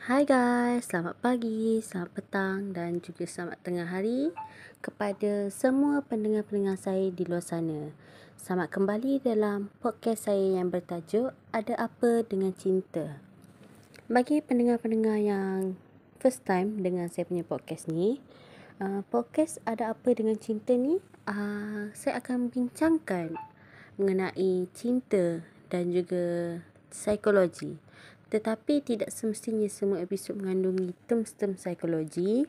Hai guys, selamat pagi, selamat petang dan juga selamat tengah hari kepada semua pendengar-pendengar saya di luar sana. Selamat kembali dalam podcast saya yang bertajuk Ada Apa Dengan Cinta. Bagi pendengar-pendengar yang first time dengar saya punya podcast ni, podcast Ada Apa Dengan Cinta ni, saya akan bincangkan mengenai cinta dan juga psikologi. Tetapi tidak semestinya semua episod mengandungi term-term psikologi,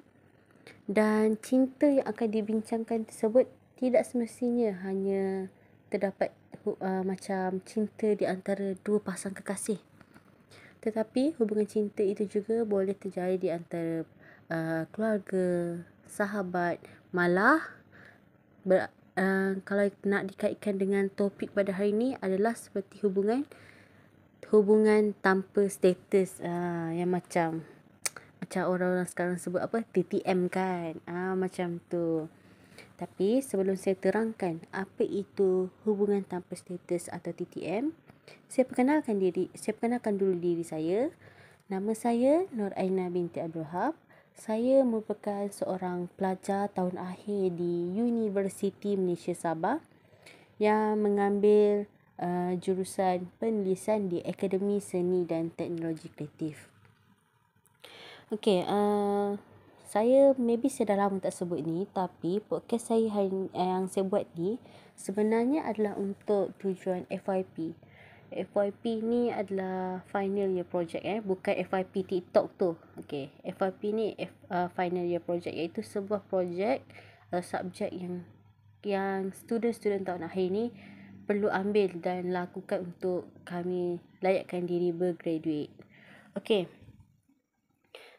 dan cinta yang akan dibincangkan tersebut tidak semestinya hanya terdapat macam cinta di antara dua pasang kekasih. Tetapi hubungan cinta itu juga boleh terjadi di antara keluarga, sahabat, malah kalau nak dikaitkan dengan topik pada hari ini adalah seperti hubungan tanpa status, yang macam orang-orang sekarang sebut apa, TTM kan, macam tu. Tapi sebelum saya terangkan apa itu hubungan tanpa status atau TTM, saya perkenalkan dulu diri saya. Nama saya Nur Aina binti Abdul Wahab. Saya merupakan seorang pelajar tahun akhir di Universiti Malaysia Sabah yang mengambil jurusan penulisan di Akademi Seni dan Teknologi Kreatif. Okey, saya dah lama tak sebut ni, tapi podcast saya yang saya buat ni sebenarnya adalah untuk tujuan FYP. FYP ni adalah final year project, bukan FYP TikTok tu. Okey, FYP ni final year project, iaitu sebuah projek subjek yang student-student tahun akhir ni perlu ambil dan lakukan untuk kami layakkan diri bergraduate. Okey.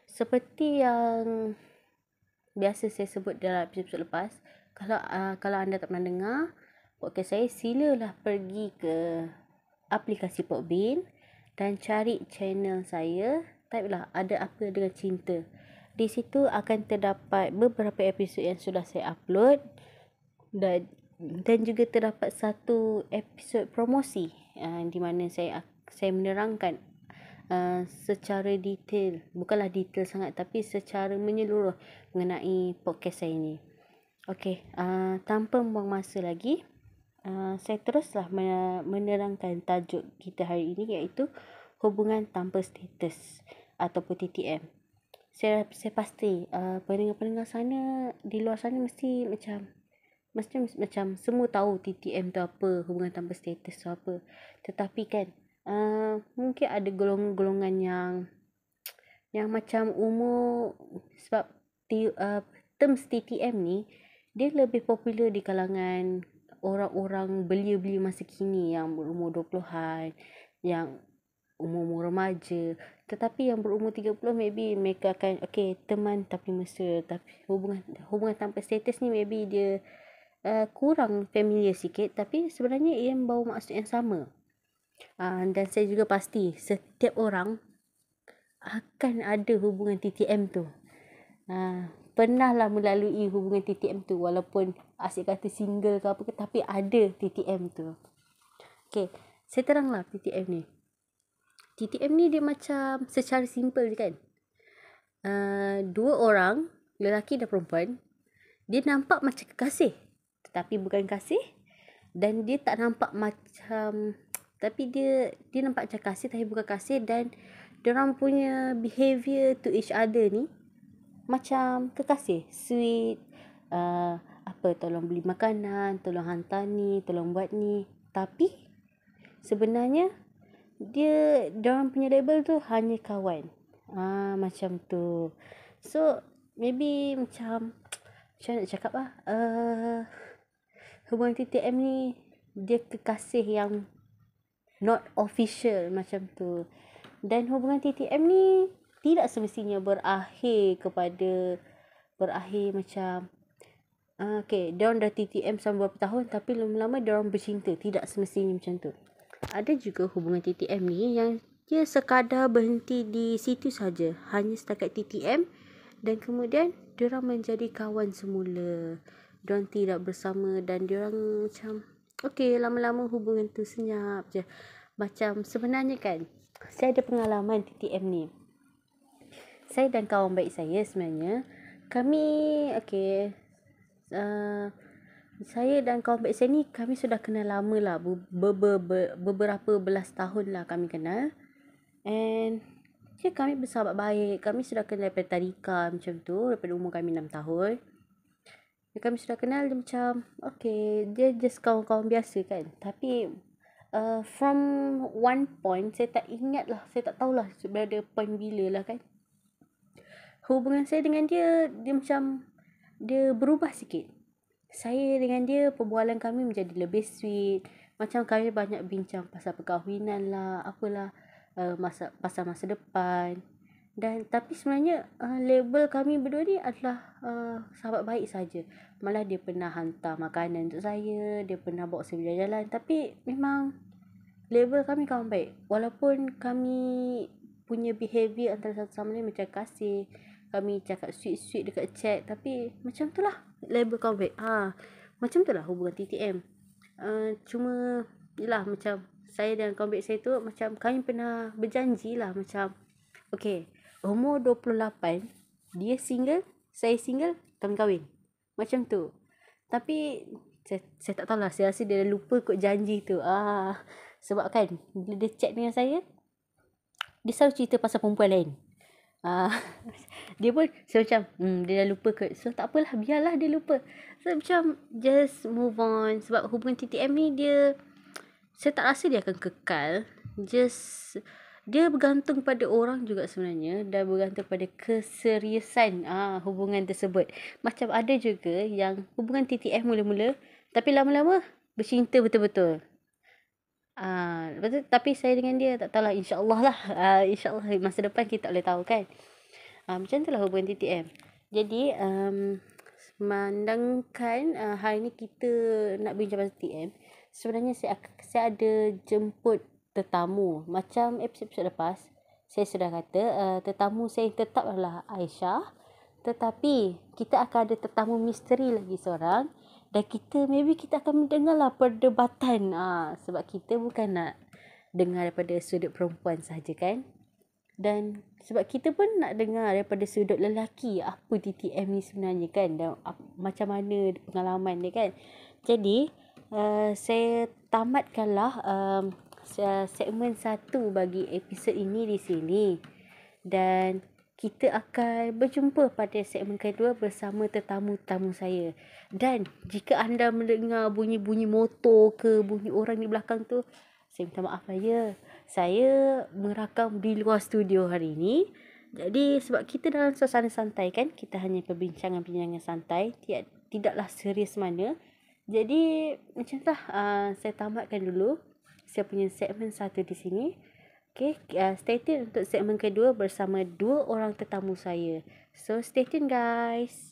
Seperti yang biasa saya sebut dalam episod lepas, kalau anda tak pernah dengar podcast saya, silalah pergi ke aplikasi Podbean dan cari channel saya, typelah Ada Apa Dengan Cinta. Di situ akan terdapat beberapa episod yang sudah saya upload, dan juga terdapat satu episod promosi di mana saya menerangkan secara detail, bukanlah detail sangat tapi secara menyeluruh mengenai podcast saya ni. Okey, tanpa membuang masa lagi, saya teruslah menerangkan tajuk kita hari ini, iaitu hubungan tanpa status ataupun TTM. Saya pasti pendengar-pendengar sana di luar sana mesti macam semua tahu TTM tu apa, hubungan tanpa status tu apa. Tetapi kan mungkin ada golongan yang macam umur, sebab terms TTM ni dia lebih popular di kalangan orang-orang belia-belia masa kini yang berumur 20-an, yang umur remaja. Tetapi yang berumur 30 maybe mereka akan teman tapi mesra. Tapi hubungan tanpa status ni maybe dia kurang familiar sikit, tapi sebenarnya ia membawa maksud yang sama. Dan saya juga pasti setiap orang akan ada hubungan TTM tu. Pernahlah melalui hubungan TTM tu, walaupun asyik kata single ke apa ke, tapi ada TTM tu. Okey, saya teranglah TTM ni. TTM ni dia macam secara simple je kan. Dua orang, lelaki dan perempuan, dia nampak macam kekasih tetapi bukan kasih, dan dia tak nampak macam, tapi dia nampak macam kasih tapi bukan kasih, dan diorang punya behavior to each other ni macam kekasih, sweet, tolong beli makanan, tolong hantar ni, tolong buat ni. Tapi sebenarnya diorang punya label tu hanya kawan. Macam tu. So maybe macam nak cakap hubungan TTM ni dia kekasih yang not official macam tu. Dan hubungan TTM ni tidak semestinya berakhir macam diorang dah TTM selama beberapa tahun tapi lama-lama diorang bercinta. Tidak semestinya macam tu. Ada juga hubungan TTM ni yang dia sekadar berhenti di situ saja, hanya setakat TTM, dan kemudian diorang menjadi kawan semula. Diorang tidak bersama dan diorang macam lama-lama hubungan tu senyap je. Macam sebenarnya kan, saya ada pengalaman TTM ni. saya dan kawan baik saya sebenarnya, kami saya dan kawan baik saya ni kami sudah kenal lama lah. Beberapa belas tahun lah kami kenal. And kami bersahabat baik. Kami sudah kenal daripada tadika macam tu, daripada umur kami 6 tahun. Kami sudah kenal, dia macam dia just kawan-kawan biasa kan. Tapi from one point, saya tak ingat lah, saya tak tahulah berada point bila lah kan. Hubungan saya dengan dia macam dia berubah sikit. Saya dengan dia, perbualan kami menjadi lebih sweet. Macam kami banyak bincang pasal perkahwinan lah, apalah, pasal masa depan. Dan tapi sebenarnya label kami berdua ni adalah sahabat baik saja. Malah dia pernah hantar makanan untuk saya, dia pernah bawa saya berjalan-jalan. Tapi memang label kami kawan baik. Walaupun kami punya behaviour antara satu sama lain macam kasih, kami cakap sweet-sweet dekat chat, tapi macam tu lah label kawan baik. Macam tu lah hubungan TTM. Cuma yelah, macam saya dan kawan baik saya tu, macam kami pernah berjanji lah, macam umur 28 dia single, saya single, kami kahwin. Macam tu. Tapi saya tak tahulah, saya rasa dia dah lupa kot janji tu. Sebab kan bila dia chat dengan saya, dia selalu cerita pasal perempuan lain. Dia pun saya macam dia dah lupa kot. So tak apalah, biarlah dia lupa. So macam just move on. Sebab hubungan TTM ni saya tak rasa dia akan kekal. Just dia bergantung pada orang juga sebenarnya, dan bergantung pada keseriusan hubungan tersebut. Macam ada juga yang hubungan TTM mula-mula, tapi lama-lama bercinta betul-betul. Betul, tapi saya dengan dia tak tahulah, insya-Allah lah. InsyaAllah masa depan kita tak boleh tahu kan. Macam tu lah hubungan TTM. Jadi memandangkan hari ni kita nak bincang pasal TTM, sebenarnya saya ada jemput tetamu. Macam episod lepas saya sudah kata, tetamu saya tetap adalah Aisyah, tetapi kita akan ada tetamu misteri lagi seorang. Dan maybe kita akan mendengarlah perdebatan. Sebab kita bukan nak dengar daripada sudut perempuan saja kan. Dan sebab kita pun nak dengar daripada sudut lelaki, apa TTM ni sebenarnya kan, dan macam mana pengalaman dia kan. Jadi saya tamatkanlah segmen 1 bagi episod ini di sini. Dan kita akan berjumpa pada segmen kedua bersama tetamu-tetamu saya. Dan jika anda mendengar bunyi-bunyi motor ke bunyi orang di belakang tu, saya minta maaf saja. Saya merakam di luar studio hari ini. Jadi sebab kita dalam suasana santai kan, kita hanya perbincangan-perbincangan santai, tidaklah serius mana. Jadi macam tu lah, saya tamatkan dulu saya punya segmen 1 di sini. Stay tune untuk segmen kedua bersama 2 orang tetamu saya. So stay tune guys.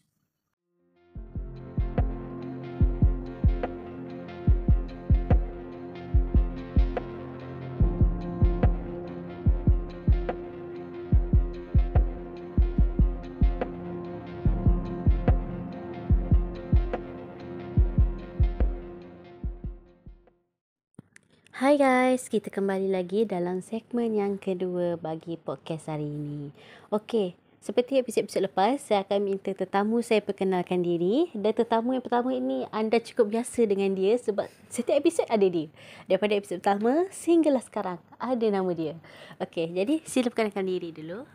Hai guys, kita kembali lagi dalam segmen yang kedua bagi podcast hari ini. Seperti episod lepas, saya akan minta tetamu saya perkenalkan diri. Dan tetamu yang pertama ini anda cukup biasa dengan dia sebab setiap episod ada dia. Daripada episod pertama sehinggalah sekarang ada nama dia. Jadi sila perkenalkan diri dulu.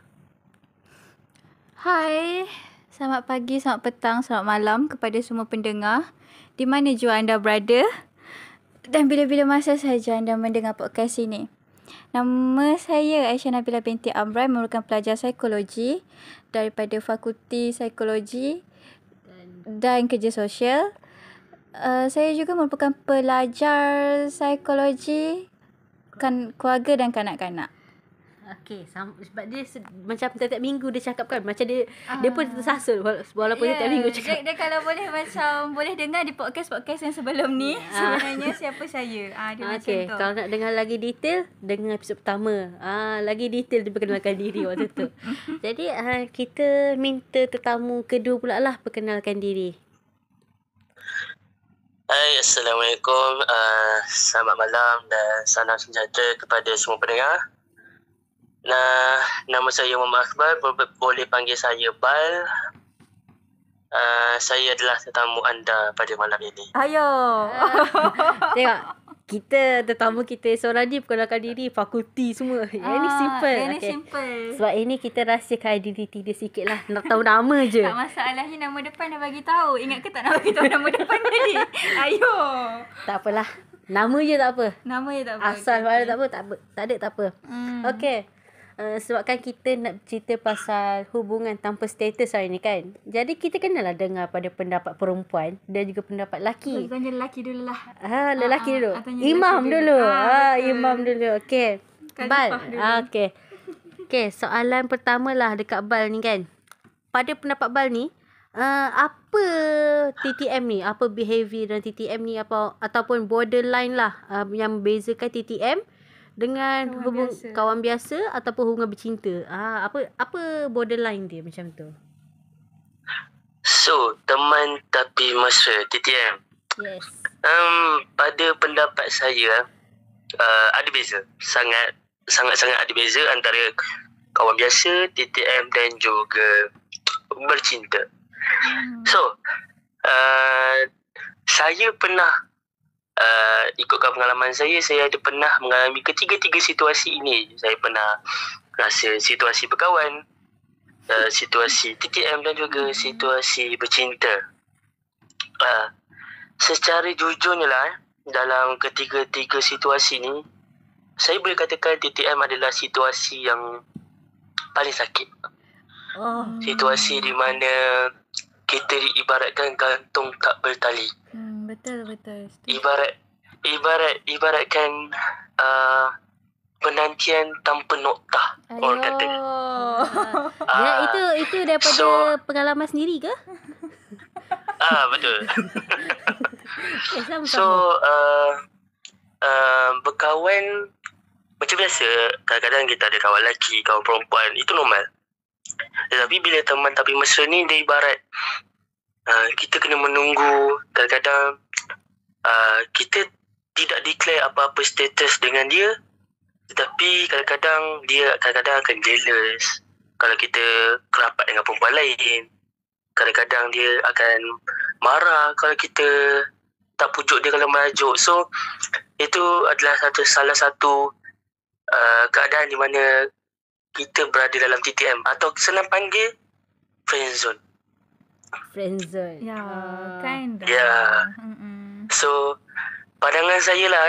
Hai, selamat pagi, selamat petang, selamat malam kepada semua pendengar di mana jua anda berada dan bila-bila masa sahaja anda mendengar podcast ini. Nama saya Aisyah Nabila binti Amran, merupakan pelajar psikologi daripada Fakulti Psikologi dan Kerja Sosial. Saya juga merupakan pelajar psikologi keluarga dan kanak-kanak. Sebab dia macam tiap minggu dia cakap kan, macam dia pun tersasul walaupun tiap minggu cakap. Dia kalau boleh macam boleh dengar di podcast-podcast yang sebelum ni sebenarnya siapa saya. Dia macam tu. Kalau nak dengar lagi detail, dengar episod pertama. Lagi detail dia perkenalkan diri waktu tu. Jadi kita minta tetamu kedua pula lah perkenalkan diri. Hai, Assalamualaikum. Selamat malam dan salam sejahtera kepada semua pendengar. Nah, nama saya Muhammad Akbar, boleh panggil saya Bal. Saya adalah tetamu anda pada malam ini. Ayo. Tengok, kita tetamu kita seorang ni perkenalkan diri, fakulti semua. Yang ni simple. Yang ni simple. Sebab ini kita rahsiakan identiti dia sikit lah. Nak tahu nama je. Tak masalahnya nama depan dah bagi tahu. Ingat ke tak nak bagi tahu nama depan tadi? Ayo. Tak apalah. Nama je tak apa. Nama je tak apa. Asal mana tak apa, tak ada tak apa. Okey. Sebabkan kita nak cerita pasal hubungan tanpa status hari ni kan. Jadi kita kenalah dengar pada pendapat perempuan dan juga pendapat lelaki. Tanya lelaki dulu lah. Lelaki dulu. Tanya Imam lelaki dulu. betul. Imam dulu. Okey. Bal. Khalifah dulu. Okey. Okey, soalan pertama lah dekat Bal ni kan. Pada pendapat Bal ni, apa TTM ni? Apa behavior dan TTM ni apa ataupun borderline lah yang membezakan TTM dengan kawan biasa ataupun hubungan bercinta. Apa borderline dia macam tu? So, teman tapi mesra, TTM. Yes. Pada pendapat saya, ada beza. Sangat-sangat ada beza antara kawan biasa, TTM dan juga bercinta. So, saya pernah ikutkan pengalaman saya ada pernah mengalami ketiga-tiga situasi ini. Saya pernah rasa situasi berkawan, situasi TTM dan juga situasi bercinta. Secara jujurnya lah, dalam ketiga-tiga situasi ni, saya boleh katakan TTM adalah situasi yang paling sakit. Situasi di mana kita diibaratkan gantung tak bertali. Betul. Ibaratkan penantian tanpa noktah, orang kata. Itu daripada pengalaman sendiri ke? Betul. Sama-sama. So berkawan macam biasa, kadang-kadang kita ada kawan lelaki, kawan perempuan, itu normal. Tetapi bila teman tapi mesra ni, dia ibarat kita kena menunggu. Kadang-kadang kita tidak declare apa-apa status dengan dia, tetapi kadang-kadang dia akan jealous kalau kita kerapat dengan perempuan lain. Kadang-kadang dia akan marah kalau kita tak pujuk dia kalau merajuk. So itu adalah salah satu keadaan di mana kita berada dalam TTM atau senang panggil friendzone. Friendzone. Ya, kind of. Ya. So pandangan saya lah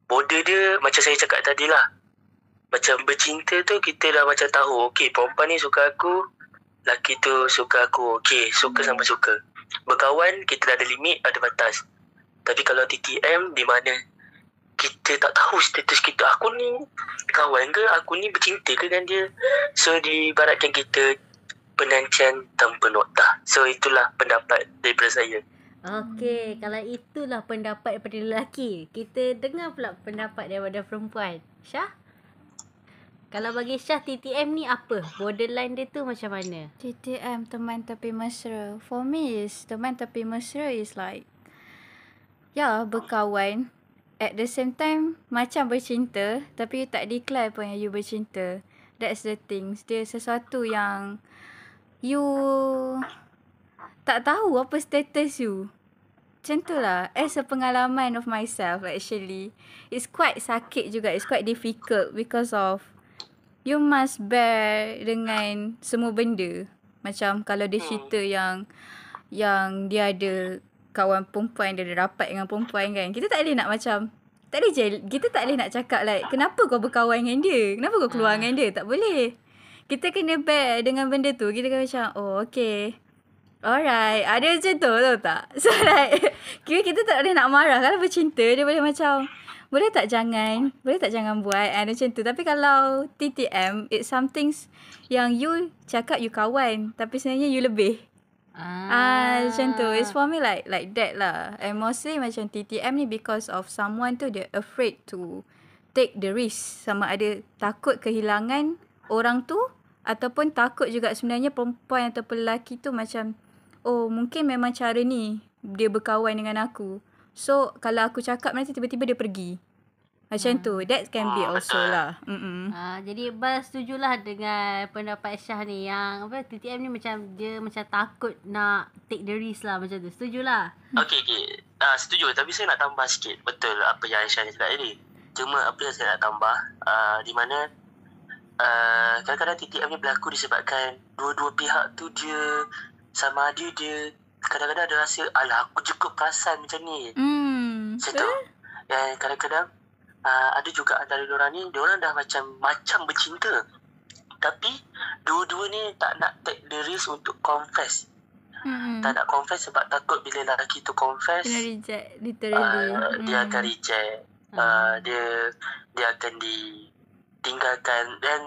border dia macam saya cakap tadi lah. Macam bercinta tu kita dah macam tahu, okey perempuan ni suka aku, lelaki tu suka aku, okey suka sama suka. Berkawan kita dah ada limit, ada batas. Tapi kalau TTM di mana kita tak tahu status kita, aku ni kawan ke, aku ni bercinta ke dengan dia. So diibaratkan kita penantian tanpa noktah. So itulah pendapat daripada saya. Okey, kalau itulah pendapat daripada lelaki, kita dengar pula pendapat daripada perempuan. Syah? Kalau bagi Syah, TTM ni apa? Borderline dia tu macam mana? TTM, teman tapi mesra. For me is teman tapi mesra is like berkawan. At the same time macam bercinta, tapi you tak declare pun yang you bercinta. That's the thing. Dia sesuatu yang you tak tahu apa status you. Macam tu lah. As a pengalaman of myself actually, it's quite sakit juga. It's quite difficult because of you must bear dengan semua benda. Macam kalau dia cerita yang dia ada kawan perempuan, dia ada rapat dengan perempuan kan. Kita tak boleh nak macam kita tak boleh nak cakap like, kenapa kau berkawan dengan dia? Kenapa kau keluar dengan dia? Tak boleh. Kita kena bear dengan benda tu. Kita kena macam, oh okay, alright. Ada macam tu, tahu tak? So like, kita tak boleh nak marah. Kalau bercinta, dia boleh macam, boleh tak jangan buat macam tu. Tapi kalau TTM, it's something yang you cakap you kawan, tapi sebenarnya you lebih. Macam tu. It's for me like that lah. And mostly macam TTM ni because of someone tu dia afraid to take the risk. Sama ada takut kehilangan orang tu, ataupun takut juga sebenarnya perempuan atau lelaki tu macam, oh mungkin memang cara ni dia berkawan dengan aku. So kalau aku cakap nanti tiba-tiba dia pergi. Macam tu. That can be also betul. lah. Jadi Iqbal setujulah dengan pendapat Syah ni yang TTM ni macam dia macam takut nak take the risk lah macam tu. Setujulah. Okey. Setuju. Tapi saya nak tambah sikit. Betul apa yang Aisyah ni cakap tadi. Cuma apa yang saya nak tambah, di mana kadang-kadang TTM ni berlaku disebabkan dua-dua pihak tu dia sama ada dia kadang-kadang ada rasa, alah aku cukup perasan macam ni. Macam tu. Dan kadang-kadang ada juga antara diorang ni, diorang dah macam bercinta. Tapi dua-dua ni tak nak take the risk untuk confess. Tak nak confess sebab takut bila lelaki tu confess, Kena reject, literally. dia akan reject. Dia akan ditinggalkan dan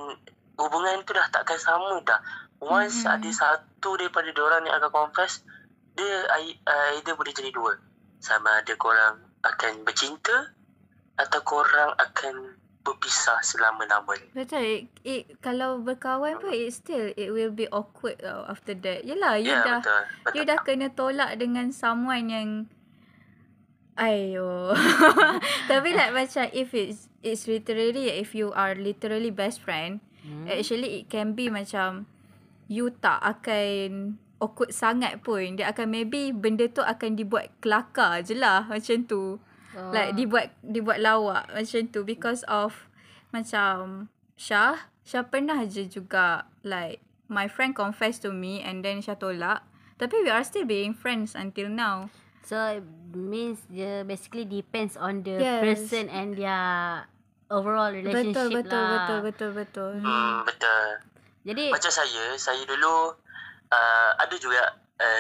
hubungan tu dah takkan sama dah. Once ada satu daripada diorang yang akan confess, dia either boleh jadi dua. Sama ada korang akan bercinta atau korang akan berpisah selama-lamanya. Betul. Kalau berkawan pun it will be awkward tau after that. Yelah, you dah kena tolak dengan someone yang ayo. Tapi like macam if it's literally, if you are literally best friend, actually it can be macam you tak akan awkward sangat pun. Dia akan maybe benda tu akan dibuat kelakar je lah macam tu. Like dibuat lawak macam tu because of macam Syah pernah je juga like my friend confess to me and then Syah tolak. Tapi we are still being friends until now. So it means basically depends on the person and their overall relationship lah. Betul. Betul. Jadi macam saya dulu ada juga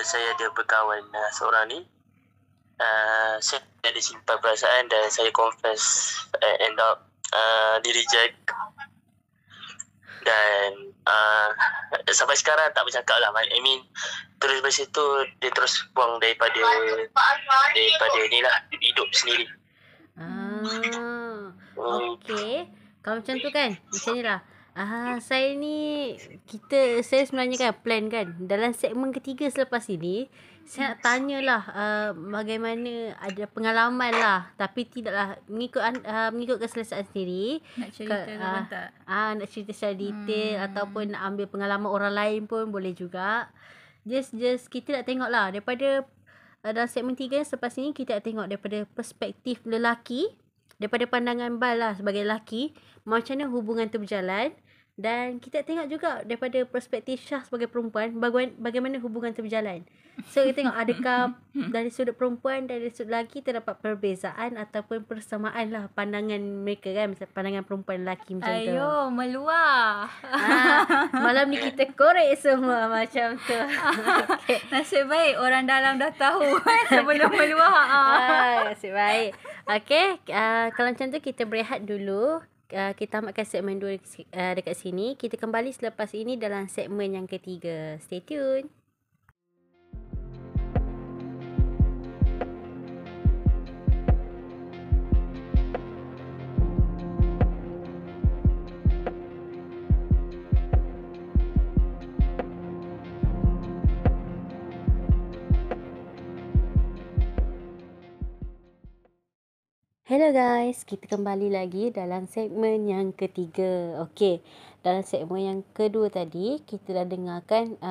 saya ada berkawan seorang ni. Saya ada simpan perasaan dan saya confess end up di reject. Dan sampai sekarang tak bercakap lah. I mean terus dari situ dia terus buang daripada ni lah, hidup sendiri. Okay. Kalau macam tu kan, macam ni lah. Saya sebenarnya kan plan kan dalam segmen ketiga selepas ini saya nak tanyalah bagaimana ada pengalaman lah, tapi tidaklah mengikut keselesaan sendiri. Nak cerita ke pun tak? Nak cerita secara detail ataupun nak ambil pengalaman orang lain pun boleh juga. Just kita nak tengok lah daripada dalam segmen 3 selepas ini kita nak tengok daripada perspektif lelaki, daripada pandangan Bal lah sebagai lelaki, macam mana hubungan tu berjalan. Dan kita tengok juga daripada perspektif Syah sebagai perempuan, bagaimana hubungan tu berjalan. So kita tengok adakah dari sudut perempuan dan dari sudut lelaki terdapat perbezaan ataupun persamaan lah pandangan mereka kan, misalnya pandangan perempuan lelaki macam tu. Ayo meluah. Malam ni kita korek semua macam tu. Okay. Nasib baik orang dalam dah tahu sebelum meluah. Nasib baik. Okay, kalau macam tu kita berehat dulu. Kita tamatkan segmen 2 dekat sini. Kita kembali selepas ini dalam segmen yang ketiga. Stay tune. Hello guys, kita kembali lagi dalam segmen yang ketiga. Okey, dalam segmen yang kedua tadi kita dah dengarkan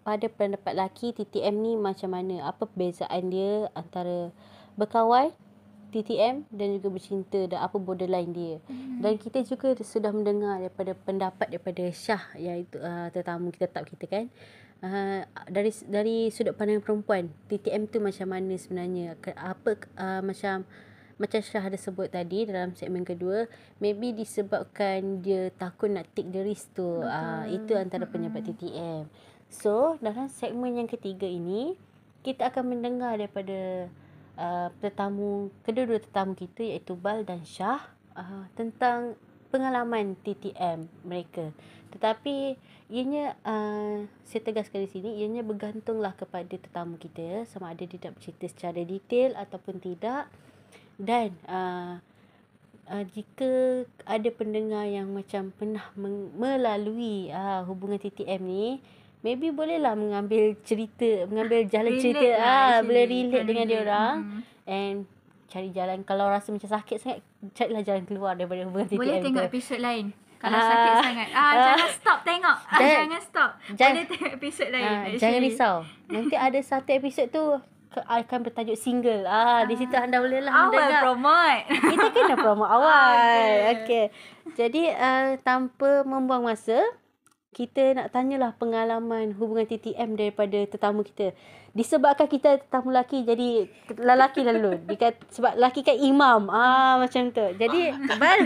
pada pendapat lelaki TTM ni macam mana, apa perbezaan dia antara berkawan, TTM dan juga bercinta dan apa borderline dia. Dan kita juga sudah mendengar daripada pendapat daripada Syah, iaitu tetamu kita tetap kita kan. Dari sudut pandang perempuan, TTM tu macam mana sebenarnya, apa macam Syah ada sebut tadi dalam segmen kedua, maybe disebabkan dia takut nak take the risk tu. Itu antara penyebab TTM. So, dalam segmen yang ketiga ini, kita akan mendengar daripada kedua-dua tetamu kita iaitu Bal dan Syah tentang pengalaman TTM mereka. Tetapi ianya saya tegaskan di sini, ianya bergantunglah kepada tetamu kita sama ada dia nak bercerita secara detail ataupun tidak. Dan jika ada pendengar yang macam pernah melalui hubungan TTM ni, maybe bolehlah mengambil jalan cerita, boleh relate dengan dia orang. And cari jalan. Kalau rasa macam sakit sangat, carilah jalan keluar daripada hubungan TTM Boleh tengok tu. episod lain. Kalau sakit sangat. Jangan stop tengok. Jangan stop. Boleh tengok episod lain. Jangan risau. Nanti ada satu episod tu akan bertajuk single. Di situ anda bolehlah mendengar. Awal promote. Kita kena promote awal. Okey. Jadi tanpa membuang masa, kita nak tanyalah pengalaman hubungan TTM daripada tetamu kita. Disebabkan kita tetamu lelaki, jadi lelaki lalu. Sebab lelaki kan imam. Macam tu. Jadi, Bal.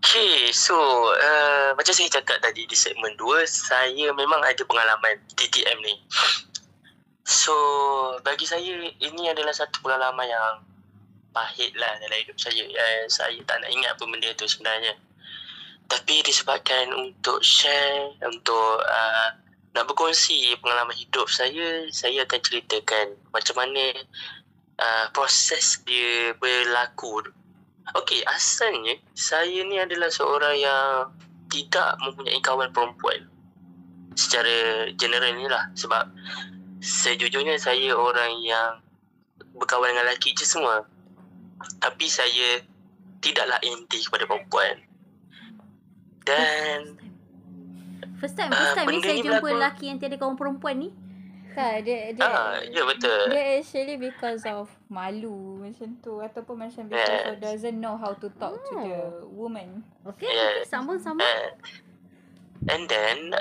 Okay, so macam saya cakap tadi di segmen 2, saya memang ada pengalaman TTM ni. So, bagi saya, ini adalah satu pengalaman yang pahit lah dalam hidup saya. Saya tak nak ingat pun benda tu sebenarnya. Tapi disebabkan untuk share, untuk nak berkongsi pengalaman hidup saya akan ceritakan macam mana proses dia berlaku. Okey, asalnya saya ni adalah seorang yang tidak mempunyai kawan perempuan. Secara general ni lah. Sebab sejujurnya saya orang yang berkawan dengan lelaki je semua. Tapi saya tidaklah anti kepada perempuan. Dan First time ni saya jumpa lelaki yang tiada kawan perempuan ni. Tak, dia ya betul. Dia actually because of malu macam tu, ataupun macam because of doesn't know how to talk to the woman. Okay, sambung. And then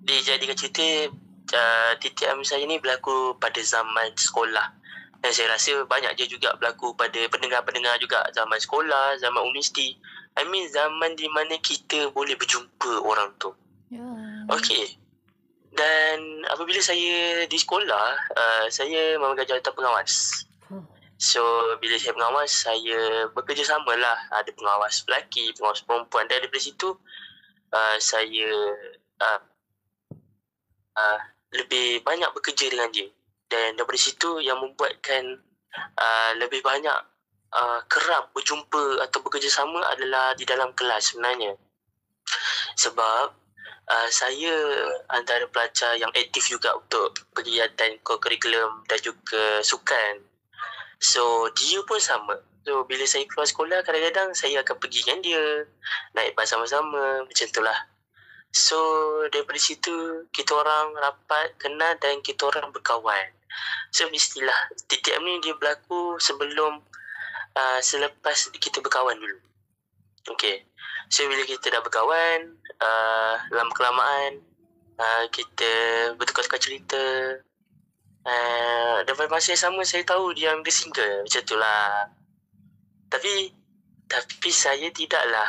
dijadikan cerita, TTM saya ni berlaku pada zaman sekolah. Dan saya rasa banyak je juga berlaku pada pendengar-pendengar juga, zaman sekolah, zaman universiti. I mean zaman di mana kita boleh berjumpa orang tu. Okay. Dan apabila saya di sekolah, saya memegang jawatan pengawas. So bila saya pengawas, saya bekerjasama lah. Ada pengawas lelaki, pengawas perempuan. Dan daripada situ saya lebih banyak bekerja dengan dia. Dan daripada situ yang membuatkan lebih banyak kerap berjumpa atau bekerjasama adalah di dalam kelas sebenarnya. Sebab saya antara pelajar yang aktif juga untuk kegiatan kurikulum dan juga sukan. So dia pun sama. So bila saya keluar sekolah, kadang-kadang saya akan pergi dengan dia, naik bas sama-sama, macam tu lah. So daripada situ kita orang rapat, kenal dan kita orang berkawan. So mestilah TTM ni dia berlaku selepas kita berkawan dulu. Okay. So bila kita dah berkawan, lama-kelamaan kita bertukar-tukar cerita. Dan pada masa yang sama saya tahu dia ambil single, macam tu lah. Tapi saya tidaklah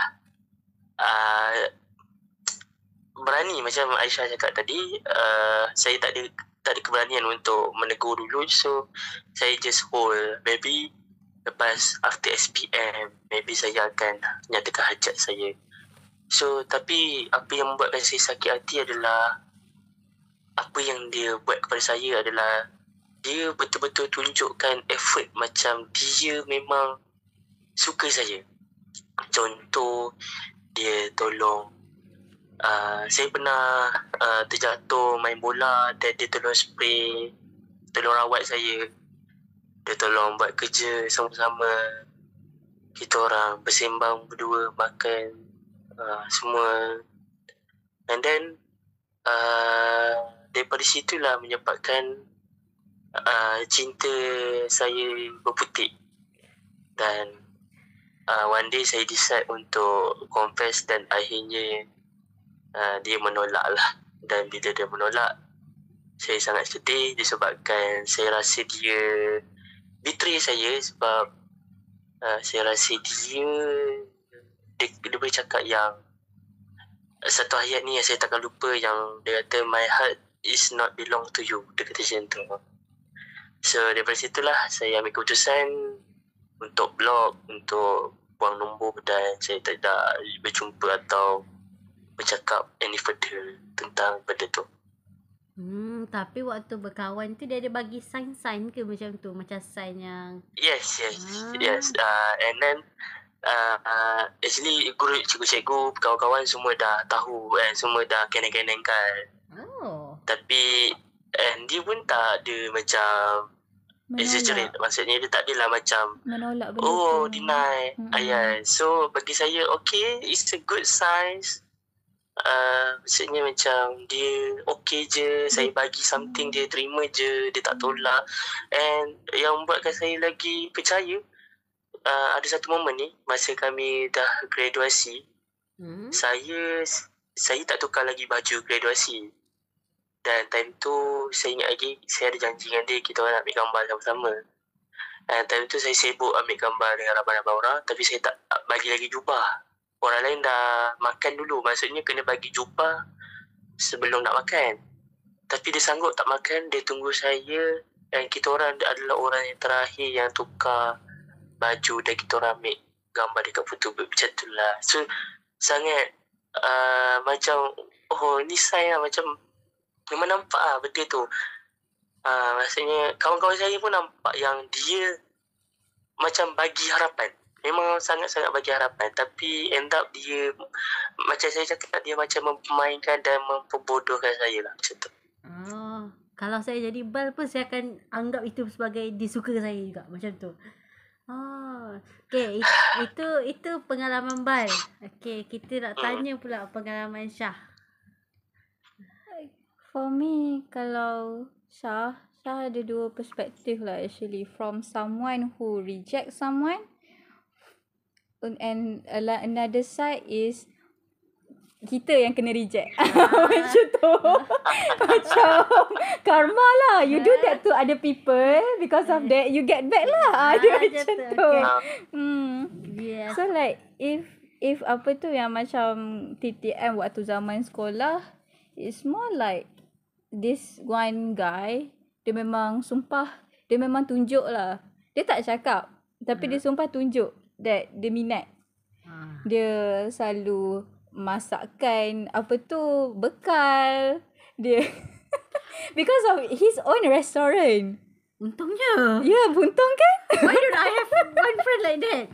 berani macam Aisyah cakap tadi. Saya tak ada keberanian untuk menegur dulu. So saya just hold. Maybe lepas after SPM, maybe saya akan nyatakan hajat saya. So tapi apa yang membuatkan saya sakit hati adalah apa yang dia buat kepada saya adalah dia betul-betul tunjukkan effort macam dia memang suka saya. Contoh, dia tolong saya pernah terjatuh main bola dan dia tolong spray, tolong rawat saya. Dia tolong buat kerja sama-sama. Kita orang bersembang berdua, makan semua. And then daripada situlah menyebabkan cinta saya berputik. Dan one day saya decide untuk confess dan akhirnya dia menolak lah. Dan bila dia menolak, saya sangat sedih disebabkan saya rasa dia betray saya. Sebab saya rasa dia boleh cakap yang satu ayat ni yang saya takkan lupa, yang dia kata my heart is not belong to you. Dia kata macam tu. So daripada situlah saya ambil keputusan untuk block, untuk buang nombor, dan saya tidak berjumpa atau bercakap any further tentang benda tu. Tapi waktu berkawan tu dia ada bagi sign-sign ke macam tu? Macam sign yang... Yes. And then actually guru, cikgu-cikgu, kawan-kawan semua dah tahu, semua dah kenang-kenang kan. Tapi And dia pun tak ada macam exaggerate. Maksudnya dia tak adalah macam menolak benda tu. deny. So bagi saya okay, it's a good signs. Maksudnya macam dia okay je, saya bagi something dia terima je, dia tak tolak. And yang membuatkan saya lagi percaya, ada satu momen ni masa kami dah graduasi, saya tak tukar lagi baju graduasi. Dan time tu saya ingat lagi, saya ada janji dengan dia, kita orang nak ambil gambar sama-sama. Dan time tu saya sibuk ambil gambar dengan abang-abang orang, tapi saya tak bagi lagi jubah. Orang lain dah makan dulu, maksudnya kena bagi jubah sebelum nak makan. Tapi dia sanggup tak makan, dia tunggu saya. Dan kita orang adalah orang yang terakhir yang tukar baju dan kita orang ambil gambar dekat photobooth. Macam tu lah. So sangat macam, ni saya macam memang nampak lah benda tu. Maksudnya kawan-kawan saya pun nampak yang dia macam bagi harapan. Memang sangat-sangat bagi harapan. Tapi end up dia, macam saya cakap, dia macam mempermainkan dan memperbodohkan saya lah. Macam tu. Kalau saya jadi Bal pun saya akan anggap itu sebagai disuka saya juga. Macam tu. Okay, itu pengalaman Bal. Okay, kita nak tanya pula pengalaman Syah. For me, kalau Syah ada dua perspektif lah actually. From someone who reject someone, and another side is kita yang kena reject. Macam tu. Macam karma lah. You do that to other people, because of that you get back lah. Dia macam tu. Yes. So like if apa tu yang macam TTM waktu zaman sekolah, it's more like this one guy, dia memang sumpah, dia memang tunjuk lah. Dia tak cakap, tapi dia sumpah tunjuk that dia minat. Dia selalu masakkan apa tu, bekal dia because of his own restaurant. Untungnya. Ya, untung kan? Why don't I have one friend like that?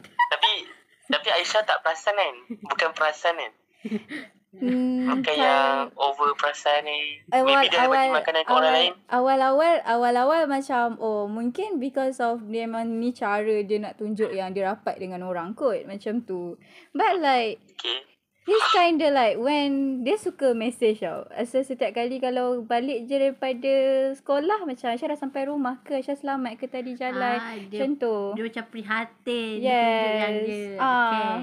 Tapi Aisyah tak perasan kan? Bukan perasan kan? Bukan yang over perasan ni. Maybe dia bagi makanan ke orang lain. Awal-awal macam mungkin because of dia memang ni cara dia nak tunjuk yang dia rapat dengan orang kot, macam tu. But like he's kinda like when dia suka message tau. Asal setiap kali kalau balik je daripada sekolah, macam Aisyah dah sampai rumah ke, Aisyah selamat ke tadi jalan, macam tu. Dia macam prihatin. Yes. Dia tunjuk yang dia.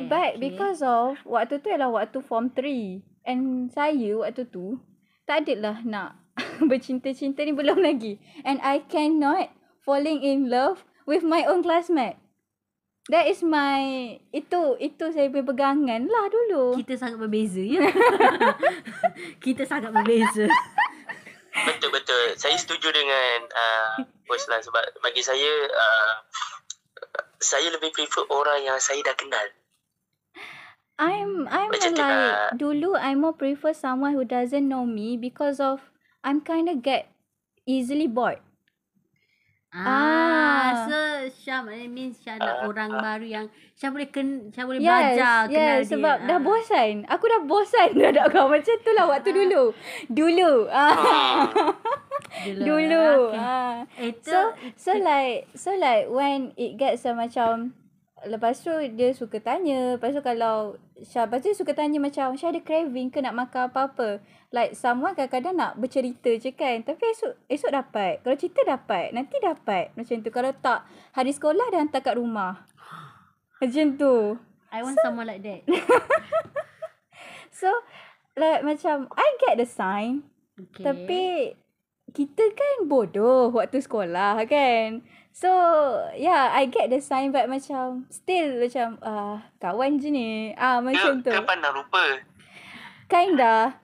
But because of waktu tu ialah waktu form 3, and saya waktu tu tak adalah nak bercinta-cinta ni, belum lagi. And I cannot falling in love with my own classmate. That is my itu saya punya pegangan lah dulu. Kita sangat berbeza ya. Kita sangat berbeza. Betul. Saya setuju dengan Bos lah, sebab bagi saya saya lebih prefer orang yang saya dah kenal. I'm like dulu I more prefer someone who doesn't know me, because of I'm kind of get easily bored. So Syah means Syah nak orang baru yang Syah boleh belajar kenal dia. Sebab dah bosan. Aku dah bosan dah nak kau macam tu lah waktu dulu. Dulu. So like when it gets macam, lepas tu dia suka tanya. Lepas tu kalau Syah, lepas tu dia suka tanya macam, Syah ada craving ke nak makan apa-apa? Like someone kadang-kadang nak bercerita je kan, tapi esok dapat. Kalau cerita dapat, nanti dapat. Macam tu. Kalau tak, hari sekolah dah hantar kat rumah. Macam tu. I want someone like that. So like macam I get the sign. Okay. Tapi kita kan bodoh waktu sekolah kan. So yeah, I get the sign, but macam still macam kawan je ni. Macam tu. Dia pandang rupa. Kinda.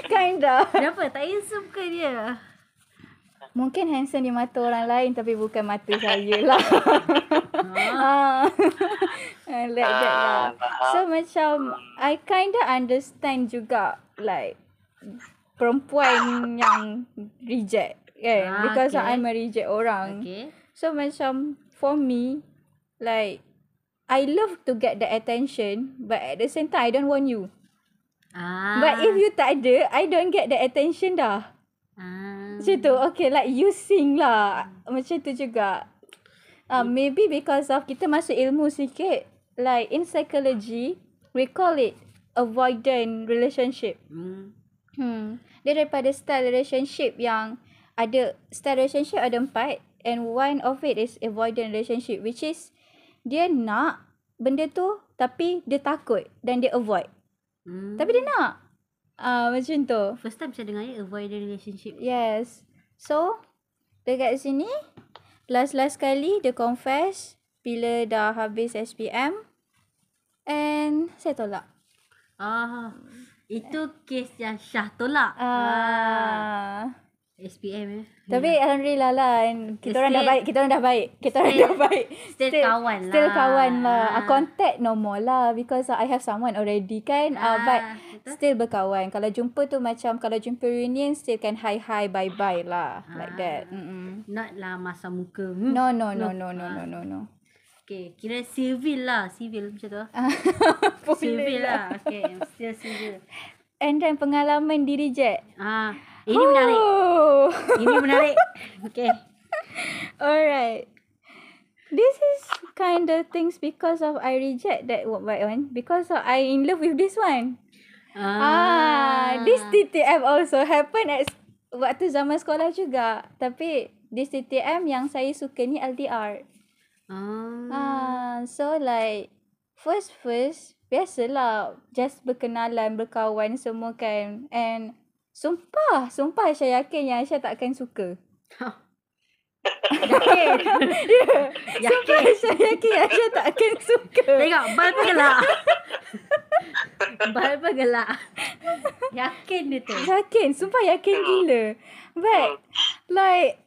Kenapa? Tak handsome ke dia? Mungkin handsome di mata orang lain, tapi bukan mata saya lah. Like that lah. So macam I kinda understand juga like perempuan yang reject kan, because I'm a reject orang. So macam for me, like I love to get the attention, but at the same time I don't want you. But if you tak ada, I don't get the attention dah. Macam tu. Okay, like you sing lah. Macam tu juga. Maybe because of kita masuk ilmu sikit. Like in psychology, we call it avoidant relationship. Dia daripada style relationship yang ada, style relationship ada 4 and one of it is avoidant relationship, which is dia nak benda tu tapi dia takut dan dia avoid. Tapi dia nak. Macam tu. First time saya dengar avoid the relationship. Yes. So, dekat sini, last kali dia confess bila dah habis SPM and saya tolak. Itu kes yang Syah tolak. SPM Tapi alhamdulillah lah, kita orang dah baik. Still kawan lah. Still kawan lah. Contact no more lah because I have someone already kan. But betul. still berkawan. Kalau jumpa tu macam, kalau jumpa reunion still can hi bye lah. Like that. Not lah masa muka. No. Okay, kira civil macam tu. Civil lah. Okay, still civil. And then pengalaman di reject. Ini menarik. Ini menarik. Okay. Alright. This is kind of things because of I reject that one. Because of I in love with this one. This TTM also happen at waktu zaman sekolah juga. Tapi this TTM yang saya suka ni LDR. So like first biasalah just berkenalan, berkawan semua kan. And Sumpah saya yakin yang Aisyah takkan suka. Yakin? Sumpah saya yakin Aisyah takkan suka. Tengok, bal gelak. Yakin dia tu. Sumpah yakin gila. But like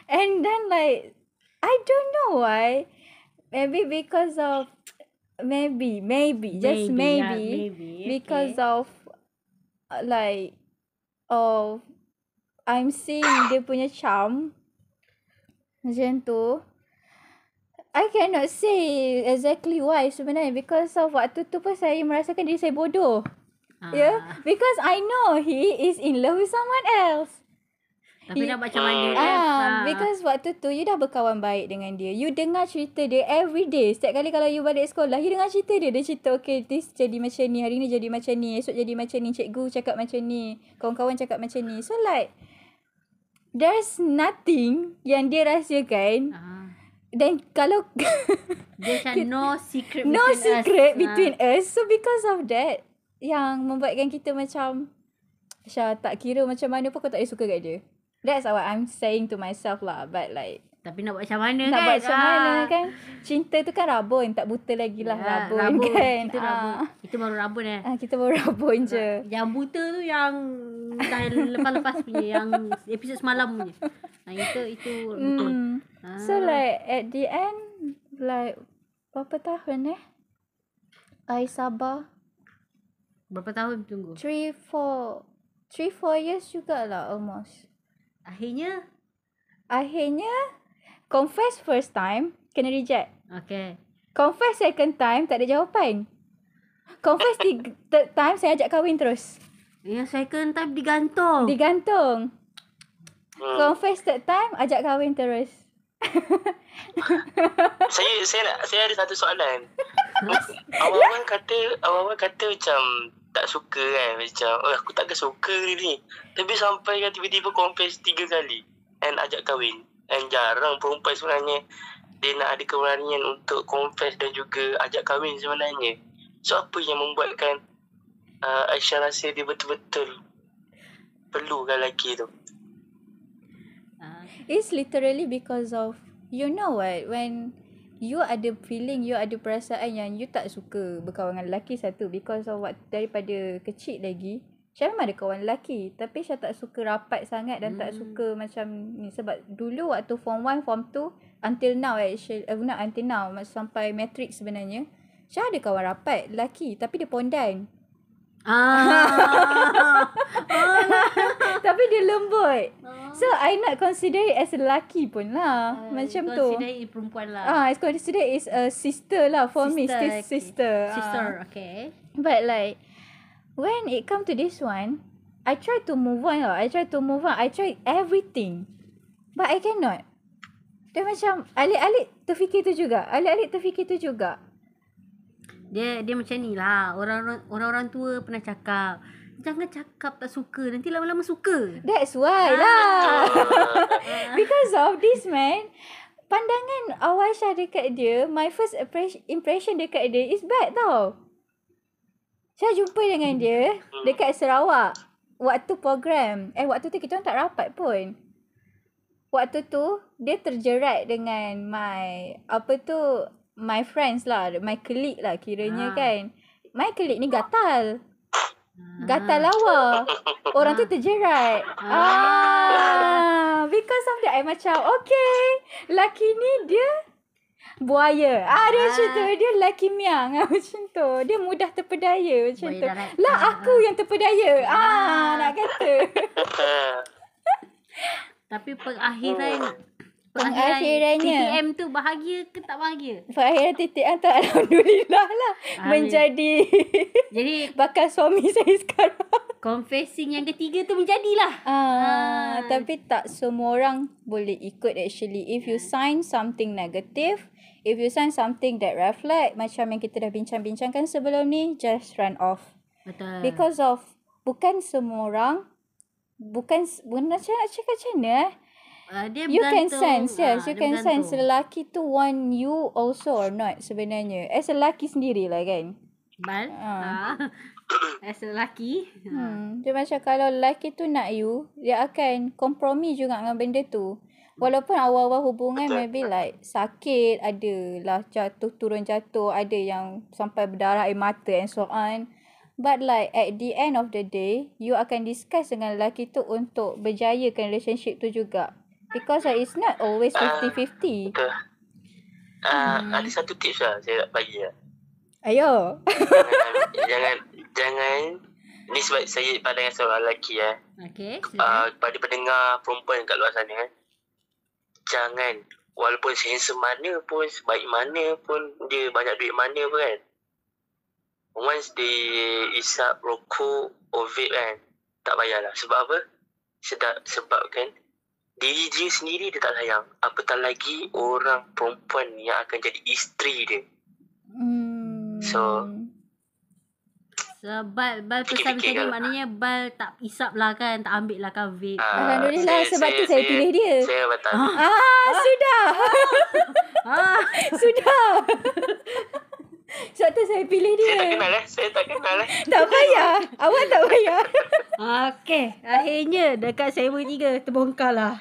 and then like I don't know why. Maybe because of maybe because of like I'm seeing dia punya charm macam tu. I cannot say exactly why sebenarnya, because of waktu tu pun saya merasakan diri saya bodoh. Because I know he is in love with someone else. Tapi nak macam mana because waktu tu you dah berkawan baik dengan dia. You dengar cerita dia every day. Setiap kali kalau you balik sekolah, you dengar cerita dia. Dia cerita, okay, this jadi macam ni, hari ni jadi macam ni, esok jadi macam ni, cikgu cakap macam ni, kawan-kawan cakap macam ni. So like, there's nothing yang dia rahsiakan. Dan kalau dia macam no secret between us. So because of that, yang membuatkan kita macam, Syah, tak kira macam mana pun kau tak boleh suka kat dia. That's what I'm saying to myself lah. But like, tapi nak buat macam mana nak buat macam mana kan. Cinta tu kan rabun. Tak buta lagi lah rabun kan. Kita rabun. Kita baru rabun kita baru rabun je. Yang buta tu yang dah lepas-lepas punya, yang episod semalam punya. Itu betul. So like at the end, like berapa tahun I sabar. Berapa tahun tunggu? 3-4 years jugalah almost. Akhirnya confess first time kena reject. Okay. Confess second time tak ada jawapan. Confess third time saya ajak kahwin terus. Yang second time digantung. Confess third time ajak kahwin terus. saya ada satu soalan. Awal-awal kata macam tak suka kan, macam aku takkan suka ni. Tapi sampai kan tiba-tiba confess 3 kali and ajak kahwin. And jarang perempuan sebenarnya dia nak ada keberanian untuk confess dan juga ajak kahwin sebenarnya. So apa yang membuatkan Aisyah rasa dia betul-betul perlukan lelaki tu? It's literally because of, you know what, when you ada feeling, you ada perasaan yang you tak suka berkawan dengan lelaki satu, because of what, daripada kecil lagi Syah memang ada kawan lelaki, tapi Syah tak suka rapat sangat dan tak suka macam ni. Sebab dulu waktu form 1, form 2 until now actually, not until now, sampai matric sebenarnya, Syah ada kawan rapat lelaki tapi dia pondan. Tapi dia lembut. So I not consider it as a lelaki pun lah. Macam tu. Consider it perempuan lah. I consider it is a sister lah for me. Sister. Sister, okay. But like when it come to this one, I try to move on tau. I try everything. But I cannot. Dia macam alik-alik terfikir tu juga. Dia macam ni lah. Orang-orang tua pernah cakap, jangan cakap tak suka, nanti lama-lama suka. That's why lah. Because of this man, pandangan awal Syah dekat dia, my first impression dekat dia is bad tau. Syah jumpa dengan dia dekat Sarawak. Waktu program. Waktu tu kita orang tak rapat pun. Waktu tu, dia terjerat dengan my friends lah. My colleague lah kiranya kan. My colleague ni gatal. Gatal lawa. Orang tu terjerat. Because of that, I macam, okay. Laki ni dia buaya. Dia macam tu. Dia laki miang. Macam tu. Dia mudah terpedaya. Macam tu. Lah aku yang terpedaya. Nak kata. Tapi pengakhirannya Pengakhirannya. TTM tu bahagia ke tak bahagia? Pengakhiran TTM tu alhamdulillah lah. Menjadi jadi bakal suami saya sekarang. Confessing yang ketiga tu menjadilah. Tapi tak semua orang boleh ikut actually. If you sign something negative, if you sign something that reflect, macam yang kita dah bincang-bincangkan sebelum ni, just run off. Betul. Because of, bukan semua orang, bukan nak cakap macam mana dia you can bergantung. sense, yes, you can bergantung. sense lelaki tu want you also or not sebenarnya. As a lelaki sendiri lah kan. As a lelaki. Dia macam kalau lelaki tu nak you, dia akan kompromi juga dengan benda tu. Walaupun awal-awal hubungan maybe like sakit, ada lah turun jatuh, ada yang sampai berdarah air mata and so on. But like at the end of the day, you akan discuss dengan lelaki tu untuk berjayakan relationship tu juga. Because it's not always 50-50. Betul. Ada satu tips lah saya nak bagi lah. Ayo. Jangan ni sebab saya pandangan seorang lelaki Okay. kepada pendengar perempuan kat luar sana jangan, walaupun handsome mana pun, sebaik mana pun, dia banyak duit mana pun kan, once they isap rokok or vape kan, tak payahlah. Sebab apa? Sebab kan diri dia sendiri dia tak sayang, apatah lagi orang perempuan yang akan jadi isteri dia. So bal pesan macam ni maknanya bal tak isap lah kan, tak ambil lah kan vape. Alhamdulillah sebab tu saya pilih dia. Saya batal. Sudah. Sudah. Sebab tu saya pilih dia. Saya tak kenal Tak payah. Awak tak payah. Okay. Akhirnya dekat saya bertiga terbongkar lah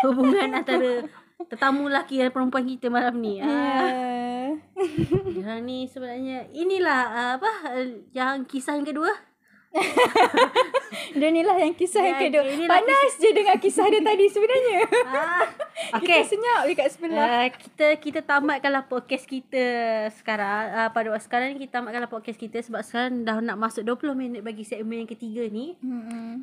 hubungan antara tetamu lelaki dan perempuan kita malam ni. Yang ni sebenarnya inilah yang kisah yang kedua. Dia ni lah yang kisah yang kedua. inilah Panas je dengan kisah dia tadi sebenarnya. Okay. Kita senyap dekat sebelah. Kita tamatkanlah podcast kita sekarang. Pada waktu sekarang ni kita tamatkanlah podcast kita sebab sekarang dah nak masuk 20 minit bagi segmen yang ketiga ni.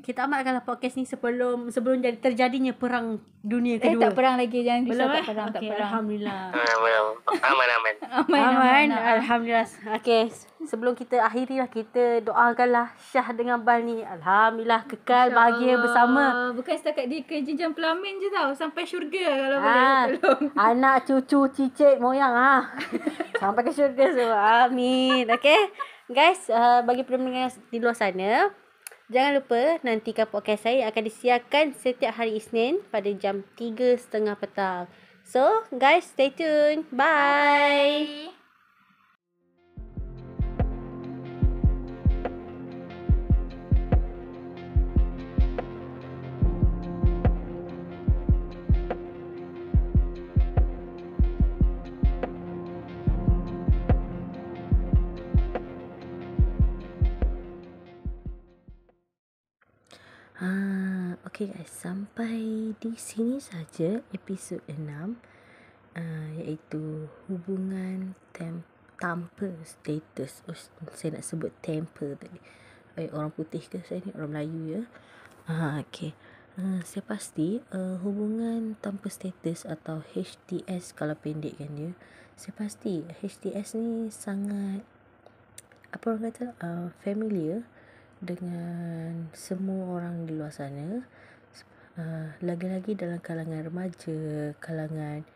Kita tamatkanlah podcast ni sebelum terjadinya perang dunia kedua. Tak perang lagi, jangan risau. Belum tak perang. Alhamdulillah. Aman. Alhamdulillah. Okay, sebelum kita akhiri lah, kita doakanlah Syah dengan Bal ni, alhamdulillah kekal bahagia bersama. Bukan setakat dia ke jenjang pelamin je tau, sampai syurga kalau boleh. Tolong. Anak, cucu, cicit, moyang sampai ke syurga semua. Amin. Okay guys, bagi pendengar di luar sana, jangan lupa nantikan podcast saya akan disiarkan setiap hari Isnin pada jam 3.30 petang. So guys, stay tune. Bye. Okay guys, sampai di sini saja episod 6, iaitu hubungan tanpa status. Saya nak sebut temper tadi. Orang putih ke saya ni? Orang Melayu ya. Okay. Saya pasti hubungan tanpa status atau HTS kalau pendekkan dia, saya pasti HTS ni sangat, apa orang kata, familiar dengan semua orang di luar sana, lagi-lagi dalam kalangan remaja, kalangan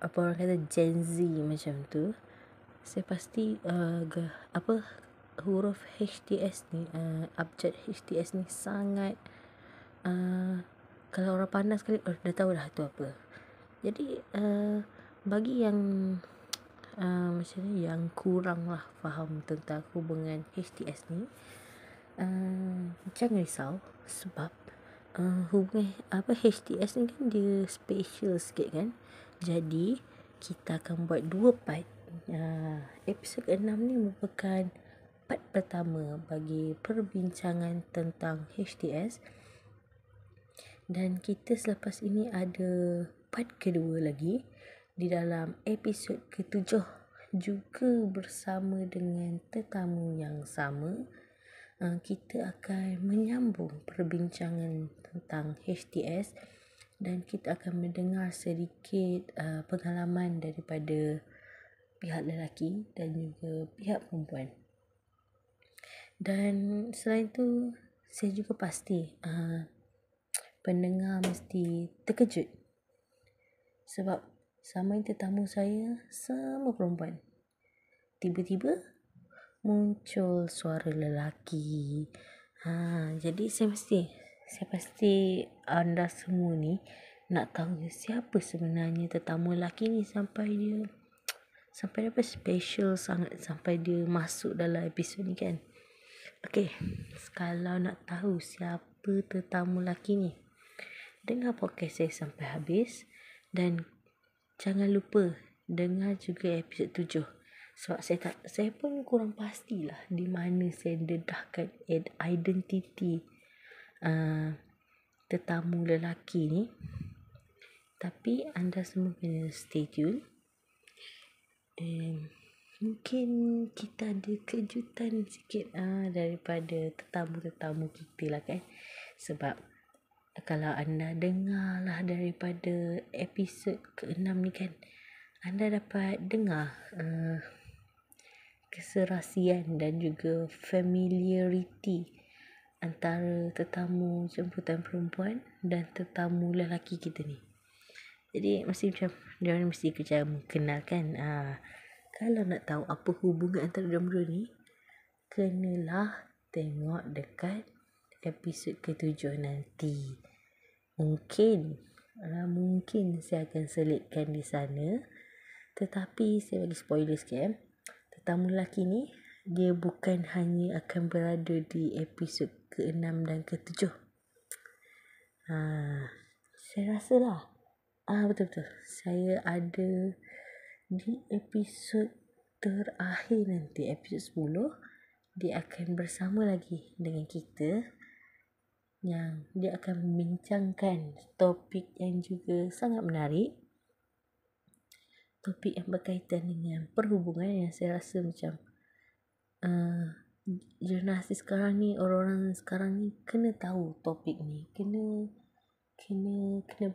apa orang kata Gen Z macam tu. Saya pasti huruf HTS ni, abjad HTS ni sangat kalau orang pandang sekali dah tahu dah tu apa. Jadi bagi yang macam ni yang kurang lah faham tentang hubungan HTS ni, jangan risau sebab hubungan HTS ni kan dia special sikit kan. Jadi kita akan buat 2 part. Episod ke-6 ni merupakan part pertama bagi perbincangan tentang HTS, dan kita selepas ini ada part kedua lagi di dalam episod ke-7 juga bersama dengan tetamu yang sama. Kita akan menyambung perbincangan tentang HTS dan kita akan mendengar sedikit pengalaman daripada pihak lelaki dan juga pihak perempuan. Dan selain itu, saya juga pasti pendengar mesti terkejut sebab sama tetamu saya semua perempuan. Tiba-tiba muncul suara lelaki. Jadi saya pasti anda semua ni nak tahu siapa sebenarnya tetamu lelaki ni sampai dapat special sangat sampai dia masuk dalam episod ni kan. Okey, kalau nak tahu siapa tetamu lelaki ni, dengar podcast saya sampai habis dan jangan lupa dengar juga episod 7. Sebab saya pun kurang pastilah di mana saya dedahkan identiti tetamu lelaki ni. Tapi anda semua kena stay tune. Mungkin kita ada kejutan sikit daripada tetamu-tetamu kita lah kan. Sebab kalau anda dengar lah daripada episod ke-6 ni kan, anda dapat dengar keserasian dan juga familiarity antara tetamu jemputan perempuan dan tetamu lelaki kita ni. Jadi dia mesti macam kenal kan. Kalau nak tahu apa hubungan antara dia berdua ni, kenalah tengok dekat episod ke-7 nanti. Mungkin saya akan selitkan di sana, tetapi saya bagi spoiler sikit. Tetamu lelaki ni dia bukan hanya akan berada di episod ke-6 dan ke-7. Saya rasa lah betul-betul saya ada di episod terakhir nanti, episod 10. Dia akan bersama lagi dengan kita, yang dia akan membincangkan topik yang juga sangat menarik, topik yang berkaitan dengan perhubungan, yang saya rasa macam generasi sekarang ni, orang-orang sekarang ni kena tahu topik ni, kena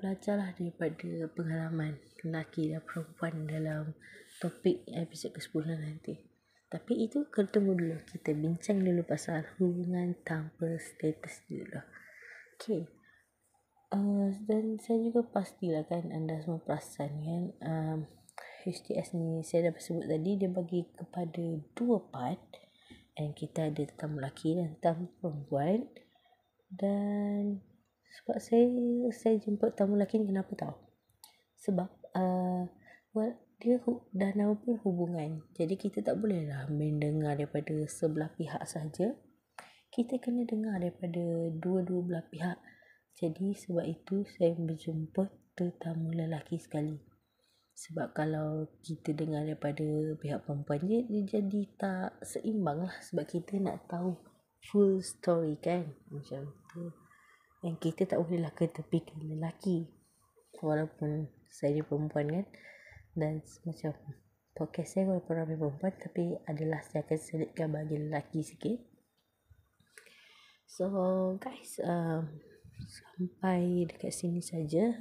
belajar lah daripada pengalaman lelaki dan perempuan dalam topik episod ke-10 nanti. Tapi itu kena tunggu dulu, kita bincang dulu pasal hubungan tanpa status dulu. Okay. Dan saya juga pastilah kan anda semua perasan kan, HTS ni saya dah sebut tadi, dia bagi kepada 2 part, dan kita ada tetamu lelaki dan tetamu perempuan. Dan sebab saya jemput tetamu lelaki ni kenapa tahu? Sebab dia dah nama pun hubungan, jadi kita tak boleh lah mendengar daripada sebelah pihak saja. Kita kena dengar daripada dua-dua belah pihak. Jadi sebab itu saya menjemput tetamu lelaki sekali. Sebab kalau kita dengar daripada pihak perempuan je, dia jadi tak seimbang lah. Sebab kita nak tahu full story kan, macam tu. Yang kita tak boleh lah ketepikan lelaki, walaupun saya dia perempuan kan. Dan macam podcast saya walaupun ramai perempuan, tapi adalah saya akan selitkan bagi lelaki sikit. So guys, sampai dekat sini saja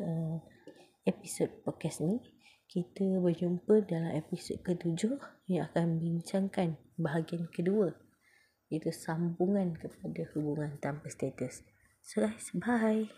episod podcast ni. Kita berjumpa dalam episod ke-7 yang akan bincangkan bahagian kedua Itu sambungan kepada hubungan tanpa status. So guys, bye.